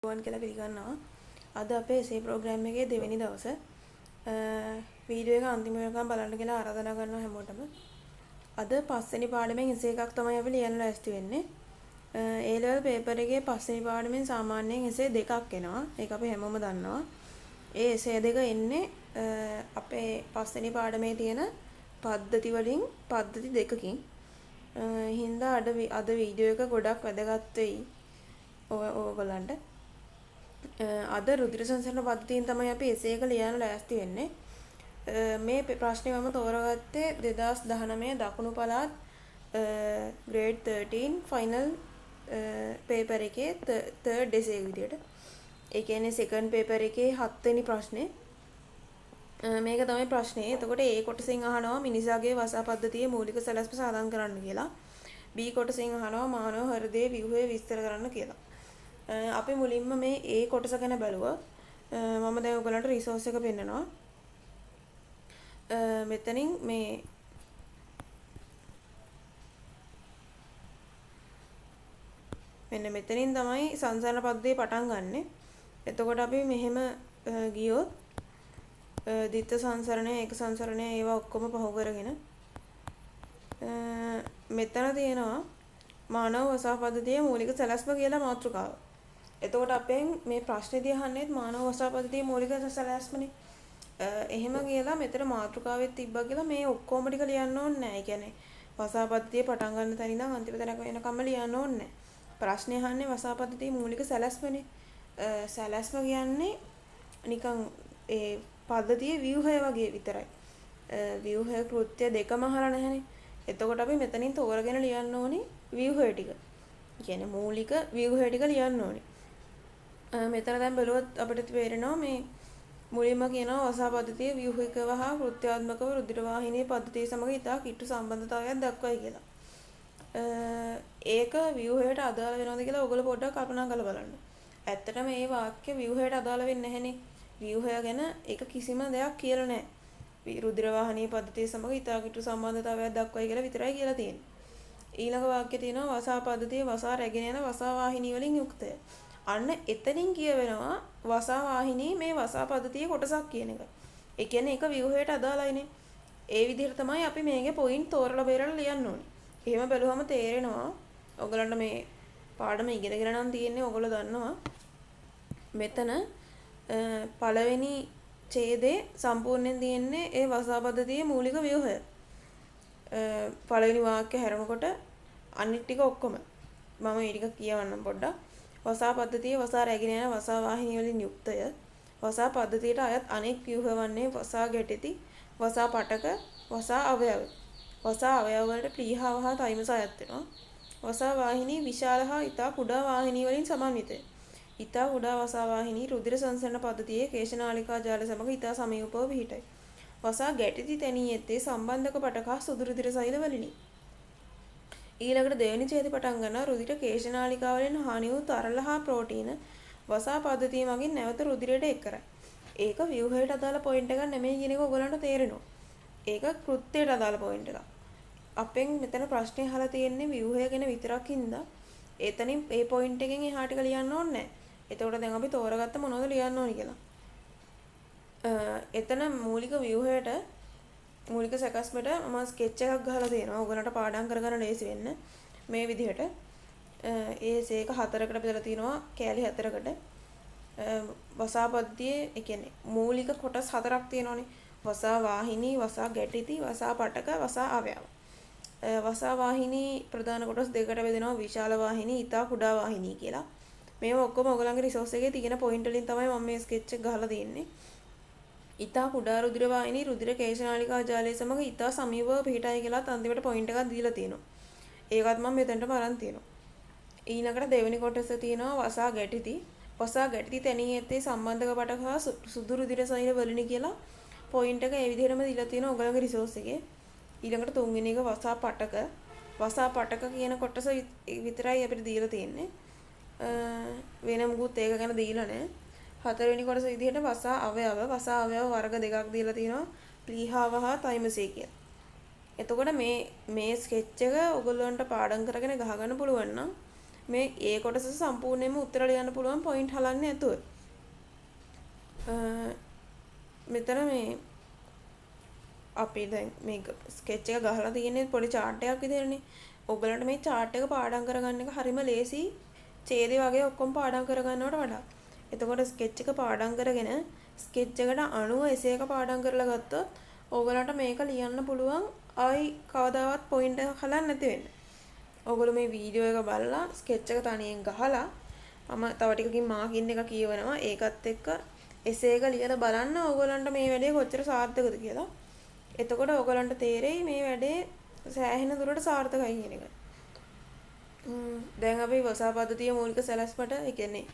වන් කියලා පිළිගන්නවා. අද අපේ එසේ ප්‍රෝග්‍රෑම් එකේ දෙවෙනි දවසේ වීඩියෝ එක අන්තිම වෙනකම් බලන්න කියලා ආරාධනා කරනවා හැමෝටම. අද පස්වෙනි පාඩමෙන් එසේ එකක් තමයි අපි ලියන්න ලෑස්ති වෙන්නේ. A level paper එකේ පස්වෙනි පාඩමෙන් සාමාන්‍යයෙන් එසේ දෙකක් එනවා. ඒක අපි හැමෝම දන්නවා. ඒ එසේ දෙක එන්නේ අපේ පස්වෙනි පාඩමේ තියෙන පද්ධති වලින් පද්ධති දෙකකින්. හින්දා අද වීඩියෝ එක ගොඩක් වැදගත් වෙයි. ඕගොල්ලන්ට අද රුධිර සංසරණ පද්ධතියෙන් තමයි අපි එසේ එක ලියන්න ලෑස්ති වෙන්නේ. මේ ප්‍රශ්නේ මම තෝරගත්තේ 2019 දකුණු පළාත් grade 13 final paper එකේ third essay විදියට. ඒ කියන්නේ second paper එකේ 7 වෙනි ප්‍රශ්නේ. මේක තමයි ප්‍රශ්නේ. එතකොට A කොටසෙන් අහනවා මිනිසාගේ වසා පද්ධතියේ මූලික සැලැස්ම සාධන් කරන්න කියලා. B කොටසෙන් අහනවා මානව හෘදයේ ව්‍යුහය විස්තර කරන්න කියලා. අපි මුලින්ම මේ A කොටස ගැන බලුවා. මම දැන් ඔයගලන්ට රිසෝස් එක පෙන්නනවා. මෙතනින් මේ මෙන්න මෙතනින් තමයි සංසරණ පද්ධතිය පටන් ගන්නෙ. එතකොට අපි මෙහෙම ගියොත් ද්විත්ව සංසරණය, ඒක සංසරණය ඒවා ඔක්කොම පහු කරගෙන මෙතන තියෙනවා මානව වසා පද්ධතියේ මූලික සැලැස්ම කියලා මාතෘකාව. එතකොට අපෙන් මේ ප්‍රශ්නේදී අහන්නේත් මානව වසා පද්ධතියේ මූලික සැලැස්මනේ. එහෙම කියලා මෙතන මාතෘකාවෙත් තිබ්බා කියලා මේ ඔක්කොම ටික ලියන්න ඕනේ නැහැ. ඒ කියන්නේ වසා පද්ධතිය පටන් ගන්න තැන ඉඳන් අන්තිම තැනක වෙනකම්ම ලියන්න ඕනේ නැහැ. ප්‍රශ්නේ අහන්නේ වසා පද්ධතියේ මූලික සැලැස්මනේ. සැලැස්ම කියන්නේ නිකන් ඒ පද්ධතියේ ව්‍යුහය වගේ විතරයි. ව්‍යුහය කෘත්‍ය දෙකම අහලා නැහැනේ. එතකොට අපි මෙතනින් තෝරගෙන ලියන්න ඕනේ ව්‍යුහය ටික. කියන්නේ මූලික ව්‍යුහය ටික ලියන්න ඕනේ. මෙතන දැන් බලුවොත් අපිට තේරෙනවා මේ මුලින්ම කියනවා වසා පද්ධතියේ ව්‍යුහිකව හා කෘත්‍යාත්මකව රුධිර වාහිනී පද්ධතිය සමග ඉතා කිට්ටු සම්බන්ධතාවයක් දක්වයි කියලා. ඒක ව්‍යුහයට අදාළ වෙනවද කියලා ඔයගොල්ලෝ පොඩ්ඩක් කල්පනා කරලා බලන්න. ඇත්තටම මේ වාක්‍ය ව්‍යුහයට අදාළ වෙන්නේ නැහැනේ. ව්‍යුහය ගැන ඒක කිසිම දෙයක් කියලා නැහැ. රුධිර වාහිනී පද්ධතිය සමග ඉතා කිට්ටු සම්බන්ධතාවයක් දක්වයි කියලා විතරයි කියලා තියෙන්නේ. ඊළඟ වාක්‍යය තියෙනවා වසා පද්ධතියේ වසා රැගෙන යන වසා වාහිනී වලින් යුක්තය. අන්න එතනින් කියවෙනවා වසා වාහිනී මේ වසා පද්ධතියේ කොටසක් කියන එක. ඒ කියන්නේ ඒක ව්‍යුහයට අදාළයිනේ. ඒ විදිහට තමයි අපි මේකේ පොයින්ට් තෝරලා බේරලා ලියන්න ඕනේ. එහෙම බැලුවම තේරෙනවා ඔයගලන්ට මේ පාඩම ඉගෙනගෙන නම් තියෙන්නේ ඔයගොල්ලෝ දන්නවා. මෙතන පළවෙනි ඡේදේ සම්පූර්ණයෙන් තියෙන්නේ ඒ වසා පද්ධතියේ මූලික ව්‍යුහය. පළවෙනි වාක්‍ය හැරෙනකොට අනිත් ටික ඔක්කොම මම මේ ටික කියවන්නම් පොඩ්ඩක්. වසා පද්ධතියේ වසා රැගෙන යන වසා වාහිනී වලින් යුක්තය. වසා පද්ධතියට අයත් අනෙක් ව්‍යුහ වන්නේ වසා ගැටෙති, වසා පටක, වසා අවයව. වසා අවයව වලට ප්ලීහාව හා තයිමස අයත් වෙනවා. වසා වාහිනී විශාල හා ඉතා කුඩා වාහිනී වලින් සමන්විතය. ඉතා කුඩා වසා වාහිනී රුධිර සංසරණ පද්ධතියේ කේශනාලිකා ජාල සමග ඉතා සමීපව පිහිටයි. වසා ගැටෙති තැනී ඇත්තේ සම්බන්ධක පටක හා සුදු රුධිර සෛල වලිනි. ඊළඟට දෙවෙනි ඡේදය පටන් ගන්නවා රුධිර කේශනාලිකා වලින් හානි වූ තරල හා ප්‍රෝටීන වසා පද්ධතිය මගින් නැවත රුධිරයට එක් කරයි. ඒක ව්‍යුහයට අදාළ පොයින්ට් එකක් නෙමෙයි කියන එක ඔයගලන්ට තේරෙනවා. ඒක කෘත්‍යයට අදාළ පොයින්ට් එකක්. අපෙන් මෙතන ප්‍රශ්නේ අහලා තියෙන්නේ ව්‍යුහය ගැන විතරක් හින්දා එතනින් ඒ පොයින්ට් එකෙන් එහාට ටික ලියන්න ඕනේ නැහැ. එතකොට දැන් අපි තෝරගත්ත මොනවද ලියන්න ඕනි කියලා. එතන මූලික ව්‍යුහයට මූලික සැකස්මට මම ස්කෙච් එකක් ගහලා තියෙනවා. ඔයගලන්ට පාඩම් කරගන්න ලේසි වෙන්න. මේ විදිහට ඒ සේක හතරකට බෙදලා තිනවා කෑලි හතරකට. වසා පද්ධතියේ ඒ කියන්නේ මූලික කොටස් හතරක් තියෙනවානේ. වසා වාහිනී, වසා ගැටිති, වසා පටක, වසා අවයව. වසා වාහිනී ප්‍රධාන කොටස් දෙකකට බෙදෙනවා විශාල වාහිනී, ඉතා කුඩා වාහිනී කියලා. මේවා ඔක්කොම ඔයගලන්ගේ රිසෝස් එකේ තියෙන පොයින්ට් වලින් තමයි මම මේ ස්කෙච් එක ගහලා තියෙන්නේ. ඉතා කුඩා රුධිර වාහිනී රුධිර කේශනාලිකා ජාලය සමග ඉතා සමීපව පිහිටයි කියලා අන්තිමට පොයින්ට් එකක් දීලා තියෙනවා. ඒකත් මම මෙතනටම අරන් තියෙනවා. ඊළඟට දෙවෙනි කොටස තියෙනවා වසා ගැටිති. වසා ගැටිති තැනී ඇත්තේ සම්බන්ධක පටක හා සුදු රුධිර සෛල වලිනි කියලා පොයින්ට් එක ඒ විදිහටම දීලා තියෙනවා ඔයගලගේ රිසෝස් එකේ. ඊළඟට තුන්වෙනි එක වසා පටක. වසා පටක කියන කොටස විතරයි අපිට දීලා තියෙන්නේ. වෙන මොකුත් ඒක ගැන දීලා නැහැ. හතරවෙනි කොටස විදිහට වසා අවයව වර්ග දෙකක් දීලා තියෙනවා ප්ලීහාව හා තයිමසේ කියලා. එතකොට මේ ස්කෙච් එක ඔයගොල්ලන්ට පාඩම් කරගෙන ගහගන්න පුළුවන් නම් මේ ඒ කොටස සම්පූර්ණයෙන්ම උත්තර ලියන්න පුළුවන් පොයින්ට් හලන්නේ නැතුව. මෙතන මේ අපි දැන් මේ ස්කෙච් එක ගහලා තියෙන්නේ පොඩි chart එකක් විදිහටනේ. ඔයගලන්ට මේ chart එක පාඩම් කරගන්න එක හරිම ලේසි. ඡේදය වගේ ඔක්කොම පාඩම් කරගන්නවට වඩා. එතකොට ස්කෙච් එක පාඩම් කරගෙන ස්කෙච් එකට අනුව එසේ එක පාඩම් කරලා ගත්තොත් ඔයගලන්ට මේක ලියන්න පුළුවන් ආයි කවදාවත් පොයින්ට් එක හලන්න නැති වෙන්න. ඔයගොල්ලෝ මේ වීඩියෝ එක බලලා ස්කෙච් එක තනියෙන් ගහලා මම තව ටිකකින් මාකින් එක කියවනවා. ඒකත් එක්ක එසේ එක ලියලා බලන්න ඔයගලන්ට මේ වැඩේ කොච්චර සාර්ථකද කියලා. එතකොට ඔයගලන්ට තේරෙයි මේ වැඩේ සෑහෙන දුරට සාර්ථකයි කියන එක. දැන් අපි වසා පද්ධතිය මූලික සැලැස්මට ඒ කියන්නේ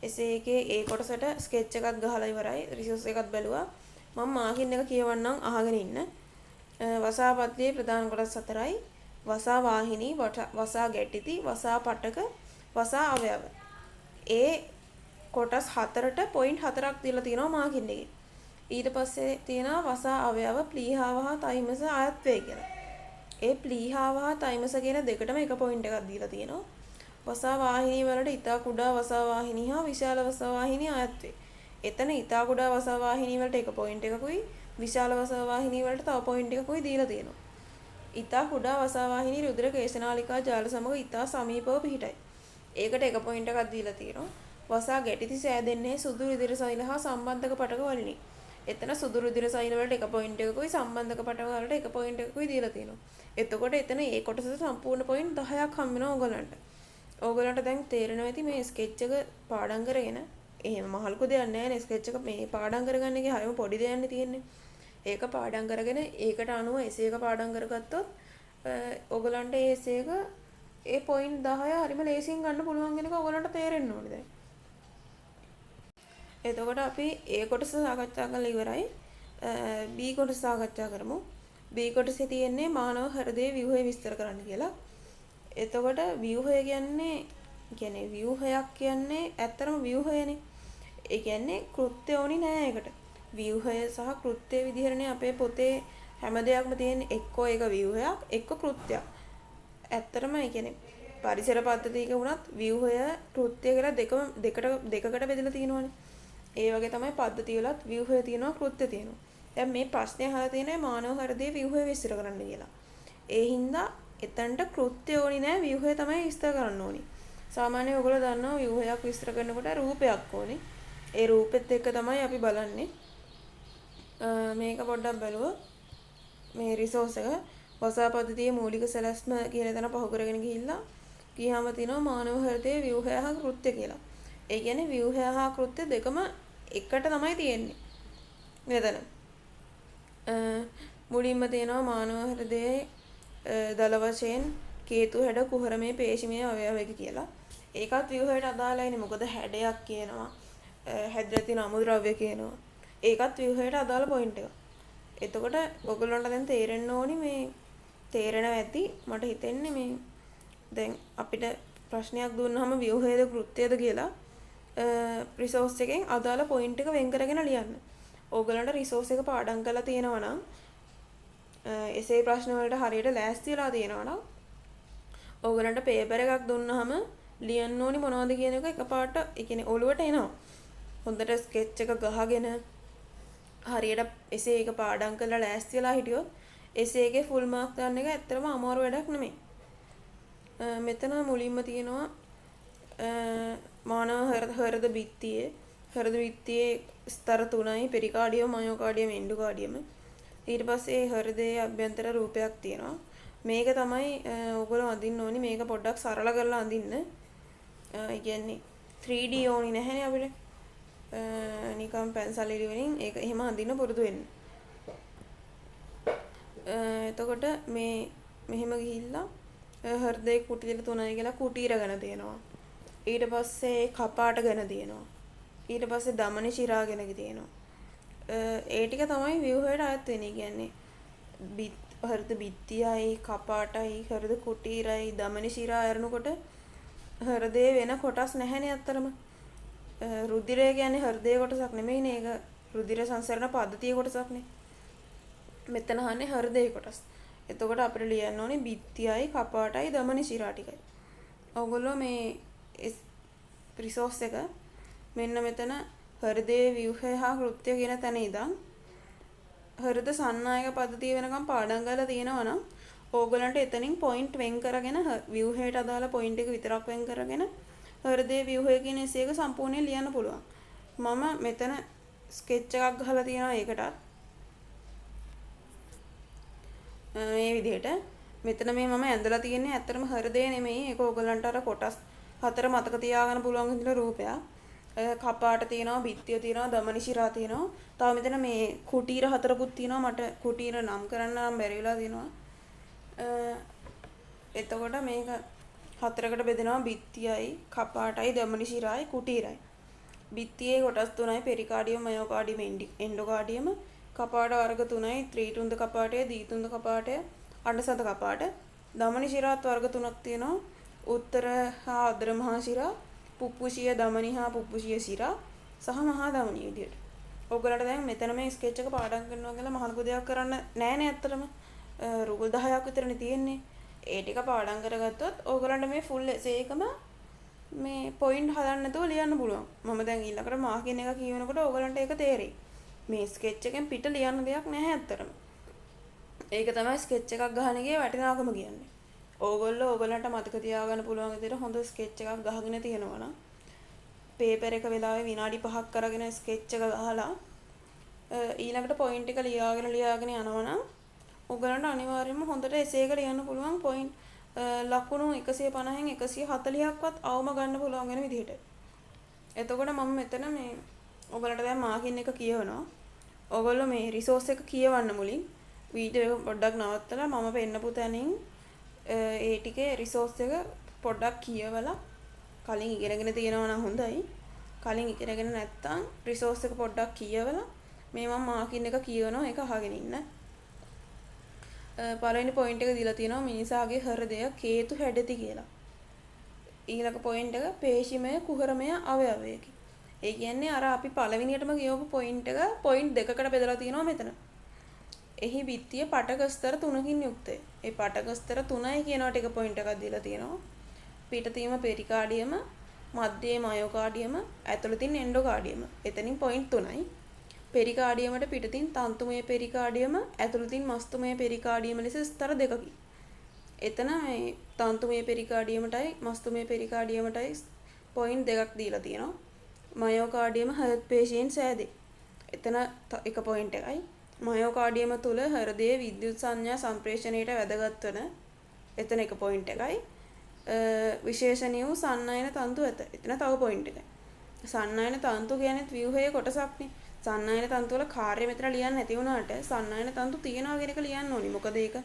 එසේ එකේ ඒ කොටසට ස්කෙච් එකක් ගහලා ඉවරයි. රිසෝස් එකක් බැලුවා. මම මාකින් එක කියවන්නම් අහගෙන ඉන්න. වසා පද්ධතියේ ප්‍රධාන කොටස් 4යි. වසා වාහිනී, වසා ගැටිති, වසා පටක, වසා අවයව. ඒ කොටස් 4ට පොයින්ට් 4ක් දීලා තියෙනවා මාකින් එකේ. ඊට පස්සේ තියෙනවා වසා අවයව, ප්ලීහාව හා තයිමස ආයත්වය කියලා. ඒ ප්ලීහාව හා තයිමස කියන දෙකටම එක පොයින්ට් එකක් දීලා තියෙනවා. වසා වාහිනී වලට ඉතා කුඩා වසා වාහිනී හා විශාල වසා වාහිනී ආයත්වය. එතන ඉතා කුඩා වසා වාහිනී වලට එක පොයින්ට් එකකුයි, විශාල වසා වාහිනී වලට තව පොයින්ට් එකකුයි දීලා තියෙනවා. ඉතා කුඩා වසා වාහිනී රුධිර කේශනාලිකා ජාල සමග ඉතා සමීපව පිහිටයි. ඒකට එක පොයින්ට් එකක් දීලා තියෙනවා. වසා ගැටිති සෑදෙන්නේ සුදු රුධිර සෛල හා සම්බන්ධක පටක වලිනි. එතන සුදු රුධිර සෛල වලට එක පොයින්ට් එකකුයි සම්බන්ධක පටක වලට එක පොයින්ට් එකකුයි දීලා තියෙනවා. එතකොට එතන ඒ කොටසට සම්පූර්ණ පොයින්ට් 10ක් හම්බ වෙනවා ඕගලන්ට. ඕගලන්ට දැන් තේරෙනවා ඇති මේ ස්කෙච් එක පාඩම් කරගෙන එහෙම මහල්කු දෙයක් නැහැ නේ ස්කෙච් එක මේ පාඩම් කරගන්න එකේ හරිම පොඩි දෙයක් තියෙන්නේ. ඒක පාඩම් කරගෙන ඒකට අනුව එසේ එක පාඩම් කරගත්තොත් ඕගලන්ට ඒ එසේ එක ඒ පොයින්ට් 10 හරිම ලේසියෙන් ගන්න පුළුවන් වෙන එක ඕගලන්ට තේරෙන්න ඕනේ දැන්. එතකොට අපි ඒ කොටස සාකච්ඡා කරලා ඉවරයි. B කොටස සාකච්ඡා කරමු. B කොටසේ තියෙන්නේ මානව හෘදයේ ව්‍යුහය විස්තර කරන්න කියලා. එතකොට ව්‍යුහය කියන්නේ ව්‍යුහයක් කියන්නේ ඇත්තටම ව්‍යුහයනේ. ඒ කියන්නේ කෘත්‍ය ඕනි නෑ ඒකට. ව්‍යුහය සහ කෘත්‍ය විදිහටනේ අපේ පොතේ හැම දෙයක්ම තියෙන්නේ එක්කෝ ඒක ව්‍යුහයක් එක්කෝ කෘත්‍යයක්. ඇත්තටම ඒ කියන්නේ පරිසර පද්ධතියක වුණත් ව්‍යුහය කෘත්‍ය කියලා දෙකකට බෙදලා තියෙනවානේ. ඒ වගේ තමයි පද්ධතිය වලත් ව්‍යුහය තියෙනවා කෘත්‍ය තියෙනවා. දැන් මේ ප්‍රශ්නේ අහලා තියෙන්නේ මානව හෘදයේ ව්‍යුහය විස්තර කරන්න කියලා. ඒ හින්දා එතනට කෘත්‍ය ඕනි නෑ ව්‍යුහය තමයි විස්තර කරන්න ඕනි. සාමාන්‍යයෙන් ඔයගොල්ලෝ දන්නවා ව්‍යුහයක් විස්තර කරනකොට රූපයක් ඕනි. ඒ රූපෙත් එක්ක තමයි අපි බලන්නේ. මේක පොඩ්ඩක් බලුවා. මේ රිසෝස් එක වසා පද්ධතියේ මූලික සැලැස්ම කියන තැන පහු කරගෙන ගියාම තියෙනවා මානව හෘදයේ ව්‍යුහය හා කෘත්‍ය කියලා. ඒ කියන්නේ ව්‍යුහය හා කෘත්‍ය දෙකම එකට තමයි තියෙන්නේ. මෙතන. මුලින්ම තියෙනවා මානව හෘදයේ දල වශයෙන් කේතු හැඩ කුහරමේ පේශිමේ අවයවයක කියලා. ඒකත් ව්‍යුහයට අදාළයිනේ. මොකද හැඩයක් කියනවා. හැදලා තියෙන අමුද්‍රව්‍ය කියනවා. ඒකත් ව්‍යුහයට අදාළ පොයින්ට් එක. එතකොට ඔයගොල්ලන්ට දැන් තේරෙන්න ඕනි මේ තේරෙනවා ඇති මට හිතෙන්නේ මේ දැන් අපිට ප්‍රශ්නයක් දුන්නාම ව්‍යුහයද කෘත්‍යද කියලා රිසෝස් එකෙන් අදාළ පොයින්ට් එක වෙන් කරගෙන ලියන්න. ඕගලන්ට රිසෝස් එක පාඩම් කරලා තියෙනවා නම් එසේ ප්‍රශ්න වලට හරියට ලෑස්ති වෙලා තියෙනවා නම් ඕගලන්ට පේපර් එකක් දුන්නාම ලියන්න ඕනි මොනවද කියන එක එකපාරට ඒ කියන්නේ ඔළුවට එනවා. හොඳට ස්කෙච් එක ගහගෙන හරියට එසේ එක පාඩම් කරලා ලෑස්ති වෙලා හිටියොත් එසේ එකේ ෆුල් මාර්ක් ගන්න එක ඇත්තටම අමාරු වැඩක් නෙමෙයි. මෙතන මුලින්ම තියෙනවා මානව හෘද බිත්තියේ ස්තර 3යි පෙරිකාඩියම මයෝකාඩියම එන්ඩෝකාඩියම. ඊට පස්සේ හෘදයේ අභ්‍යන්තර රූපයක් තියෙනවා. මේක තමයි ඔයගොල්ලෝ අඳින්න ඕනි. මේක පොඩ්ඩක් සරල කරලා අඳින්න. ඒ කියන්නේ 3D ඕනි නැහැනේ අපිට. නිකම් පැන්සල් ඉරි වලින් ඒක එහෙම අඳින්න පුරුදු වෙන්න. එතකොට මේ මෙහෙම ගිහිල්ලා හෘදයේ කුටීර 3යි කියලා කුටීර ගැන තියෙනවා. ඊට පස්සේ කපාට ගැන තියෙනවා. ඊට පස්සේ දමන ශිරා ගැන තියෙනවා. ඒ ටික තමයි ව්‍යුහයට අයත් වෙන්නේ. කියන්නේ හෘද බිත්තියයි කපාටයි හෘද කුටීරයි දමන ශිරා අරනකොට හෘදයේ වෙන කොටස් නැහැනේ අත්‍තරම. රුධිරය කියන්නේ හෘදයේ කොටසක් නෙමෙයිනේ. ඒක රුධිර සංසරණ පද්ධතියේ කොටසක්නේ. මෙතන අහන්නේ හෘදයේ කොටස්. එතකොට අපිට ලියන්න ඕනේ බිත්තියයි කපාටයි දමන ශිරා ටිකයි. ඔයගොල්ලෝ මේ රිසෝස් එක මෙන්න මෙතන හෘදේ ව්‍යුහය හා කෘත්‍ය කියන තැන ඉඳන් හෘද සන්නායක පද්ධතිය වෙනකම් පාඩම් කරලා තියෙනවා නම් ඕගොල්ලන්ට එතනින් පොයින්ට් වෙන් කරගෙන ව්‍යුහයට අදාළ පොයින්ට් එක විතරක් වෙන් කරගෙන හෘදේ ව්‍යුහය කියන එක සම්පූර්ණයෙන් ලියන්න පුළුවන්. මම මෙතන ස්කෙච් එකක් ගහලා තියෙනවා ඒකටත්. මේ විදිහට මෙතන මේ මම ඇඳලා තියෙන්නේ ඇත්තටම හෘදේ නෙමෙයි. ඒක ඕගොල්ලන්ට අර කොටස් 4 මතක තියාගන්න පුළුවන් විදිහට රූපයක්. කපාට තියෙනවා, බිත්තිය තියෙනවා, දමනි ශිරා තියෙනවා. තව මෙතන මේ කුටීර 4කුත් තියෙනවා. මට කුටීර නම් කරන්න නම් බැරි වෙලා තියෙනවා. එතකොට මේක 4කට බෙදෙනවා. බිත්තියයි, කපාටයි, දමනි ශිරායි, කුටීරයි. බිත්තියේ කොටස් 3යි පෙරිකාඩියම්, මයෝකාඩියම්, එන්ඩෝකාඩියම්. කපාට වර්ග 3යි ත්‍රිතුන්ද කපාටය, දීතුන්ද කපාටය, අඬසඳ කපාට. දමනි ශිරාත් වර්ග 3ක් තියෙනවා. උත්තර හා අදර මහා ශිරා, පුප්පුෂිය දමනි හා පුප්පුෂිය ශිරා සහ මහා දමනි විදියට. ඔයගොල්ලන්ට දැන් මෙතන මේ ස්කෙච් එක පාඩම් කරනවා කියලා මහලු දෙයක් කරන්න නෑනේ ඇත්තටම. රුගල් 10ක් විතරනේ තියෙන්නේ. ඒ ටික පාඩම් කරගත්තොත් ඔයගොල්ලන්ට මේ ෆුල් එසේ එකම මේ පොයින්ට් හදන්න නැතුව ලියන්න පුළුවන්. මම දැන් ඊළඟට මාකින් එක කියනකොට ඔයගොල්ලන්ට ඒක තේරෙයි. මේ ස්කෙච් එකෙන් පිට ලියන්න දෙයක් නැහැ ඇත්තටම. ඒක තමයි ස්කෙච් එකක් ගහන එකේ වටිනාකම කියන්නේ. ඕගොල්ලන්ට මතක තියාගන්න පුළුවන් විදිහට හොඳ ස්කෙච් එකක් ගහගෙන තියෙනවා නම් පේපර් එක වෙලාවේ විනාඩි 5ක් අරගෙන ස්කෙච් එක ගහලා ඊළඟට පොයින්ට් එක ලියාගෙන යනවා නම් ඔයගොල්ලන්ට අනිවාර්යයෙන්ම හොඳට එසේ එක ලියන්න පුළුවන්. පොයින්ට් ලකුණු 150න් 140ක්වත් අවම ගන්න පුළුවන් වෙන විදිහට. එතකොට මම මෙතන මේ ඔයගොල්ලන්ට දැන් මාකින් එක කියවනවා. ඔයගොල්ලෝ මේ රිසෝස් එක කියවන්න මුලින් වීඩියෝ එක පොඩ්ඩක් නවත්තලා මම පෙන්නපු තැනින් ඒ ටිකේ රිසෝස් එක පොඩ්ඩක් කියවලා කලින් ඉගෙනගෙන තියෙනවා නම් හොඳයි. කලින් ඉගෙනගෙන නැත්තම් රිසෝස් එක පොඩ්ඩක් කියවලා මේ මම මාකින් එක කියවනවා ඒක අහගෙන ඉන්න. පළවෙනි පොයින්ට් එක දීලා තියෙනවා මිනිසාගේ හෘදය කේතු හැඩති කියලා. ඊළඟ පොයින්ට් එක පේශිමය කුහරමය අවයවයකි. ඒ කියන්නේ අර අපි පළවෙනියටම කියවපු පොයින්ට් එක පොයින්ට් දෙකකට බෙදලා තියෙනවා මෙතන. එහි බිත්තිය පටක ස්තර 3කින් යුක්තයි. ඒ පටක ස්තර 3යි කියනවට එක පොයින්ට් එකක් දීලා තියෙනවා. පිටතීම පෙරිකාඩියම, මධ්‍යයේ මයෝකාඩියම, ඇතුළතින් එන්ඩෝකාඩියම. එතනින් පොයින්ට් 3යි. පෙරිකාඩියමට පිටතින් තන්තුමය පෙරිකාඩියම, ඇතුළතින් මස්තුමය පෙරිකාඩියම ලෙස ස්තර දෙකකි. එතන මේ තන්තුමය පෙරිකාඩියමටයි මස්තුමය පෙරිකාඩියමටයි පොයින්ට් දෙකක් දීලා තියෙනවා. මයෝකාඩියම හෘද පේශීන් සෑදේ. එතන එක පොයින්ට් එකයි. මයෝකාඩියම තුල හෘදයේ විද්‍යුත් සංඥා සම්ප්‍රේෂණයට වැදගත් වන එතන එක පොයින්ට් එකයි. විශේෂණීය වූ සන්නයන තන්තු ඇත. එතන තව පොයින්ට් එකයි. සන්නයන තන්තු කියන්නේ ව්‍යුහයේ කොටසක්නේ. සන්නයන තන්තු වල කාර්ය මෙතන ලියන්න නැති වුණාට සන්නයන තන්තු තියනවා කියන එක ලියන්න ඕනි. මොකද ඒක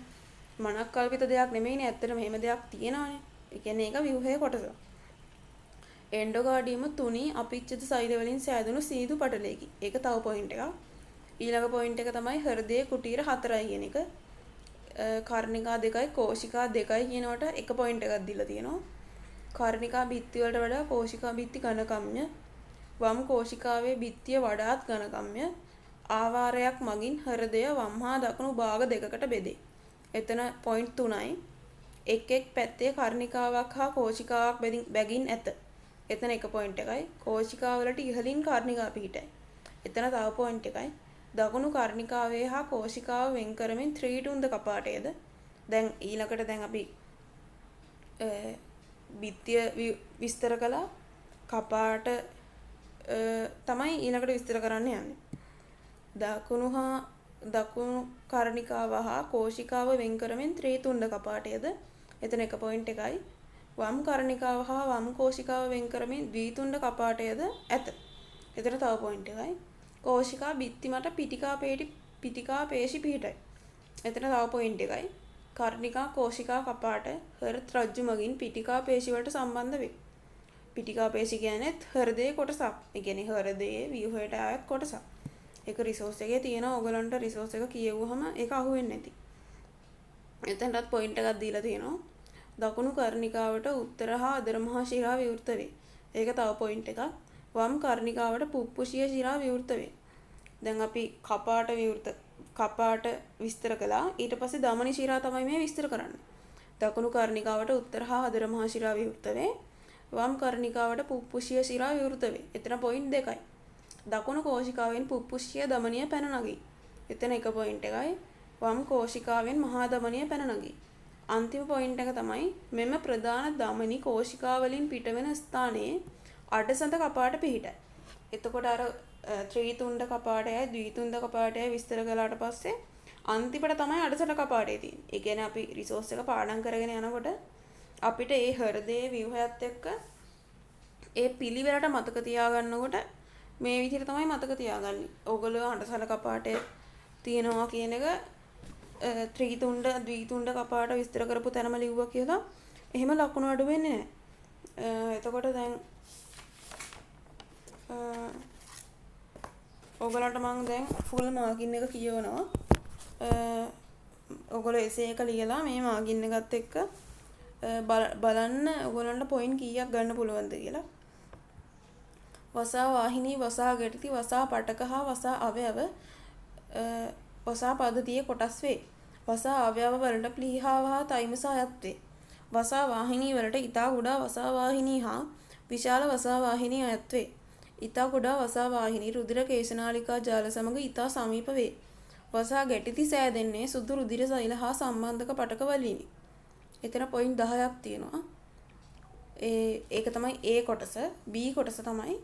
මනක් කල්පිත දෙයක් නෙමෙයිනේ. ඇත්තටම මෙහෙම දෙයක් තියෙනවානේ. ඒ කියන්නේ ඒක ව්‍යුහයේ කොටස. එන්ඩෝකාඩියම තුනි අපිච්චිත සෛල වලින් සෑදුණු සීදු පටලයකි. ඒක තව පොයින්ට් එකක්. ඊළඟ පොයින්ට් එක තමයි හෘදයේ කුටීර 4යි කියන එක. කර්ණිකා 2යි කෝෂිකා 2යි කියනවට එක පොයින්ට් එකක් දීලා තියෙනවා. කර්ණිකා බිත්ති වලට වඩා කෝෂිකා බිත්ති ඝනකම්ය. වම් කෝෂිකාවේ බිත්තිය වඩාත් ඝනකම්ය. ආවාරයක් මගින් හෘදය වම් හා දකුණු භාග දෙකකට බෙදේ. එතන පොයින්ට් 3යි. එක් පැත්තේ කර්ණිකාවක් හා කෝෂිකාවක් බැගින් ඇත. එතන එක පොයින්ට් එකයි. කෝෂිකාවලට ඉහළින් කර්ණිකා පිහිටයි. එතන තව පොයින්ට් එකයි. දකුණු කර්ණිකාවේ හා කෝෂිකාව වෙන් කරමින් ත්‍රිතුන්ද කපාටයද. දැන් ඊළඟට දැන් අපි බිත්තිය විස්තර කළා. කපාට තමයි ඊළඟට විස්තර කරන්න යන්නේ. දකුණු කර්ණිකාව හා කෝෂිකාව වෙන් කරමින් ත්‍රිතුන්ද කපාටයද. එතන එක පොයින්ට් එකයි. වම් කර්ණිකාව හා වම් කෝෂිකාව වෙන් කරමින් ද්විතුන්ඩ කපාටයද ඇත. එතන තව පොයින්ට් එකයි. කෝෂිකා බිත්ති මත පිටිකා පේශි පිහිටයි. එතන තව පොයින්ට් එකයි. කර්ණිකා කෝෂිකා කපාට හෘද රජ්ජු මගින් පිටිකා පේශි වලට සම්බන්ධ වේ. පිටිකා පේශි කියන්නේ හෘදයේ කොටසක්. ඒ කියන්නේ හෘදයේ ව්‍යුහයට ආයත් කොටසක්. ඒක රිසෝස් එකේ තියෙන ඕගලන්ට රිසෝස් එක කියවුවහම ඒක අහුවෙන්නේ නැති. එතනටත් පොයින්ට් එකක් දීලා තියෙනවා. දකුණු කර්ණිකාවට උත්තර හා අදර මහා ශිරා විවෘත වේ. ඒක තව පොයින්ට් එකක්. වම් කර්ණිකාවට පුප්පුෂිය ශිරා විවෘත වේ. දැන් අපි කපාට විස්තර කළා. ඊට පස්සේ දමනි ශිරා තමයි මේ විස්තර කරන්නේ. දකුණු කර්ණිකාවට උත්තර හා අදර මහා ශිරා විවෘත වේ. වම් කර්ණිකාවට පුප්පුෂිය ශිරා විවෘත වේ. එතන පොයින්ට් දෙකයි. දකුණු කෝෂිකාවෙන් පුප්පුෂිය දමනිය පැන නගී. එතන එක පොයින්ට් එකයි. වම් කෝෂිකාවෙන් මහා දමනිය පැන නගී. අන්තිම පොයින්ට් එක තමයි මෙම ප්‍රධාන දමනි කෝෂිකාවලින් පිටවෙන ස්ථානයේ අඩසඳ කපාට පිහිටයි. එතකොට අර ත්‍රිතුණ්ඩ කපාටයයි ද්විතුණ්ඩ කපාටයයි විස්තර කළාට පස්සේ අන්තිමට තමයි අඩසඳ කපාටේ තියෙන්නේ. ඒ කියන්නේ අපි රිසෝස් එක පාඩම් කරගෙන යනකොට අපිට ඒ හෘදයේ ව්‍යුහයත් එක්ක ඒ පිළිවෙලට මතක තියාගන්නකොට මේ විදිහට තමයි මතක තියාගන්නේ. ඕගොල්ලෝ අඩසඳ කපාටේ තියෙනවා කියන එක ත්‍රිතුණ්ඩ ද්විතුණ්ඩ කපාට විස්තර කරපු තැනම ලිව්වා කියලා එහෙම ලකුණු අඩු වෙන්නේ නැහැ. එතකොට දැන් ඔයගලන්ට මම දැන් ෆුල් මාකින් එක කියවනවා. ඔයගොල්ලෝ එසේ එක ලියලා මේ මාකින් එකත් එක්ක බලන්න ඔයගලන්ට පොයින්ට් කීයක් ගන්න පුළුවන්ද කියලා. වසා වාහිනී, වසා ගැටති, වසා පටක හා වසා අවයව වසා පද්ධතියේ කොටස් වේ. වසා අවයව වලට ප්ලීහාව හා තෛමස අයත් වේ. වසා වාහිනී වලට ඉතා කුඩා වසා වාහිනී හා විශාල වසා වාහිනී අයත් වේ. ඉතා කුඩා වසා වාහිනී රුධිර කේශනාලිකා ජාල සමග ඉතා සමීප වේ. වසා ගැටිති සෑදෙන්නේ සුදු රුධිර සෛල හා සම්බන්ධක පටක වලිනි. එතන පොයින්ට් 10ක් තියෙනවා. ඒක තමයි A කොටස. B කොටස තමයි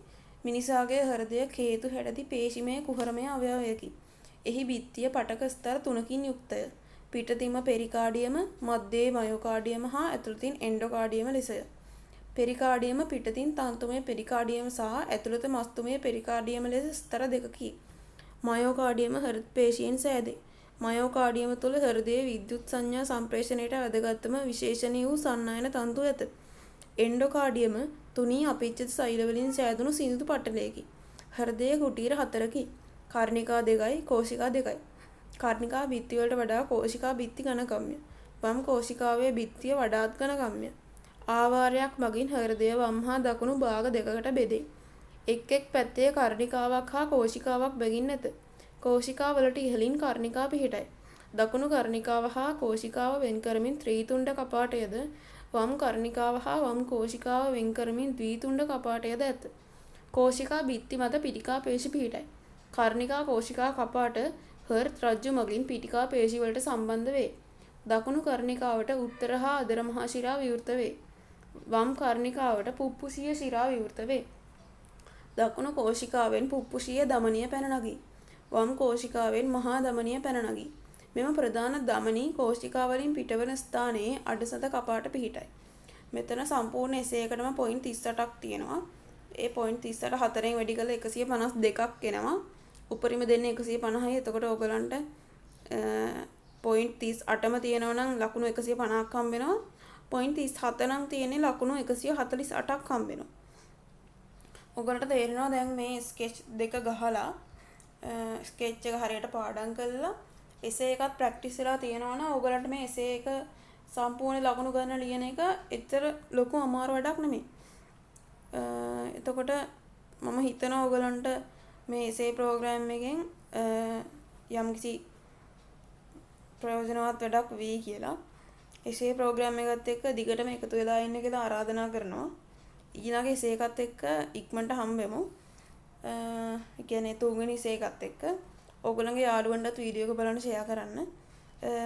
මිනිසාගේ හෘදය හේතු හැඩති පේශිමය කුහරමය අවයවයකි. එහි බිත්තිය පටක ස්තර 3කින් යුක්තය. පිටතින්ම පෙරිකාඩියම, මධ්‍යයේ මයෝකාඩියම හා ඇතුළතින් එන්ඩෝකාඩියම ලෙසය. පෙරිකාඩියම පිටතින් තන්තුමය පෙරිකාඩියම සහ ඇතුළත මස්තුමය පෙරිකාඩියම ලෙස ස්තර දෙකකි. මයෝකාඩියම හෘද පේශීන් සෑදේ. මයෝකාඩියම තුළ හෘදයේ විද්‍යුත් සංඥා සම්ප්‍රේෂණයට වැදගත්ම විශේෂණීය වූ සන්නයන තන්තු ඇත. එන්ඩෝකාඩියම තුනී අපිච්චිත සෛල වලින් සෑදුණු සිනිඳු පටලයකි. හෘදයේ කුටීර 4කි. කර්ණිකා 2යි, කෝෂිකා 2යි. කර්ණිකා බිත්ති වලට වඩා කෝෂිකා බිත්ති ඝනකම්ය. වම් කෝෂිකාවේ බිත්තිය වඩාත් ඝනකම්ය. ආවාරයක් මගින් හෘදය වම් හා දකුණු භාග දෙකකට බෙදේ. එක් එක් පැත්තේ කර්ණිකාවක් හා කෝෂිකාවක් බැගින් නැත. කෝෂිකා වලට ඉහළින් කර්ණිකා පිහිටයි. දකුණු කර්ණිකාව හා කෝෂිකාව වෙන් කරමින් ත්‍රිතුණ්ඩ කපාටයද, වම් කර්ණිකාව හා වම් කෝෂිකාව වෙන් කරමින් ද්විතුණ්ඩ කපාටයද ඇත. කෝෂිකා බිත්ති මත පිටිකා පේශි පිහිටයි. කර්ණිකා කෝෂිකා කපාට හෘද රජ්ජු මගින් පිටිකා පේශි වලට සම්බන්ධ වේ. දකුණු කර්ණිකාවට උත්තර හා අදර මහා ශිරා විවෘත වේ. වම් කර්ණිකාවට පුප්පුෂීය ශිරා විවෘත වේ. දකුණු කෝෂිකාවෙන් පුප්පුෂීය දමනිය පැන නගී. වම් කෝෂිකාවෙන් මහා දමනිය පැන නගී. මෙම ප්‍රධාන දමනී කෝෂිකාවලින් පිටවන ස්ථානයේ අඩසඳ කපාට පිහිටයි. මෙතන සම්පූර්ණ එසේකටම පොයින්ට් 38ක් තියෙනවා. ඒ පොයින්ට් 38 4න් වැඩි කළා 152ක් එනවා. උපරිම දෙන්නේ 150යි. එතකොට ඔයගලන්ට පොයින්ට් 38ම තියෙනවා නම් ලකුණු 150ක් හම්බ වෙනවා. පොයින්ට් 37 නම් තියෙන්නේ ලකුණු 148ක් හම්බ වෙනවා. ඔයගලන්ට තේරෙනවා දැන් මේ ස්කෙච් දෙක ගහලා ස්කෙච් එක හරියට පාඩම් කළා එසේ එකත් ප්‍රැක්ටිස් වෙලා තියෙනවා නම් ඔයගලන්ට මේ එසේ එක සම්පූර්ණ ලකුණු ගන්න ලියන එක එච්චර ලොකු අමාරු වැඩක් නෙමෙයි. එතකොට මම හිතනවා ඔයගලන්ට මේ එසේ ප්‍රෝග්‍රෑම් එකෙන් යම්කිසි ප්‍රයෝජනවත් වැඩක් වෙයි කියලා. එසේ ප්‍රෝග්‍රෑම් එකත් එක්ක දිගටම එකතු වෙලා ඉන්න කියලා ආරාධනා කරනවා. ඊළඟ එසේ එකත් එක්ක ඉක්මනට හම්බෙමු. ඒ කියන්නේ තුන්වෙනි එසේ එකත් එක්ක ඔයගොල්ලන්ගේ යාළුවන්ටත් වීඩියෝ එක බලන්න ෂෙයා කරන්න.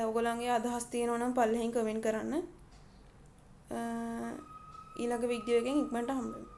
ඔයගොල්ලන්ගේ අදහස් තියෙනවා නම් පල්ලෙහින් කමෙන්ට් කරන්න. ඊළඟ වීඩියෝ එකෙන් ඉක්මනට හම්බෙමු.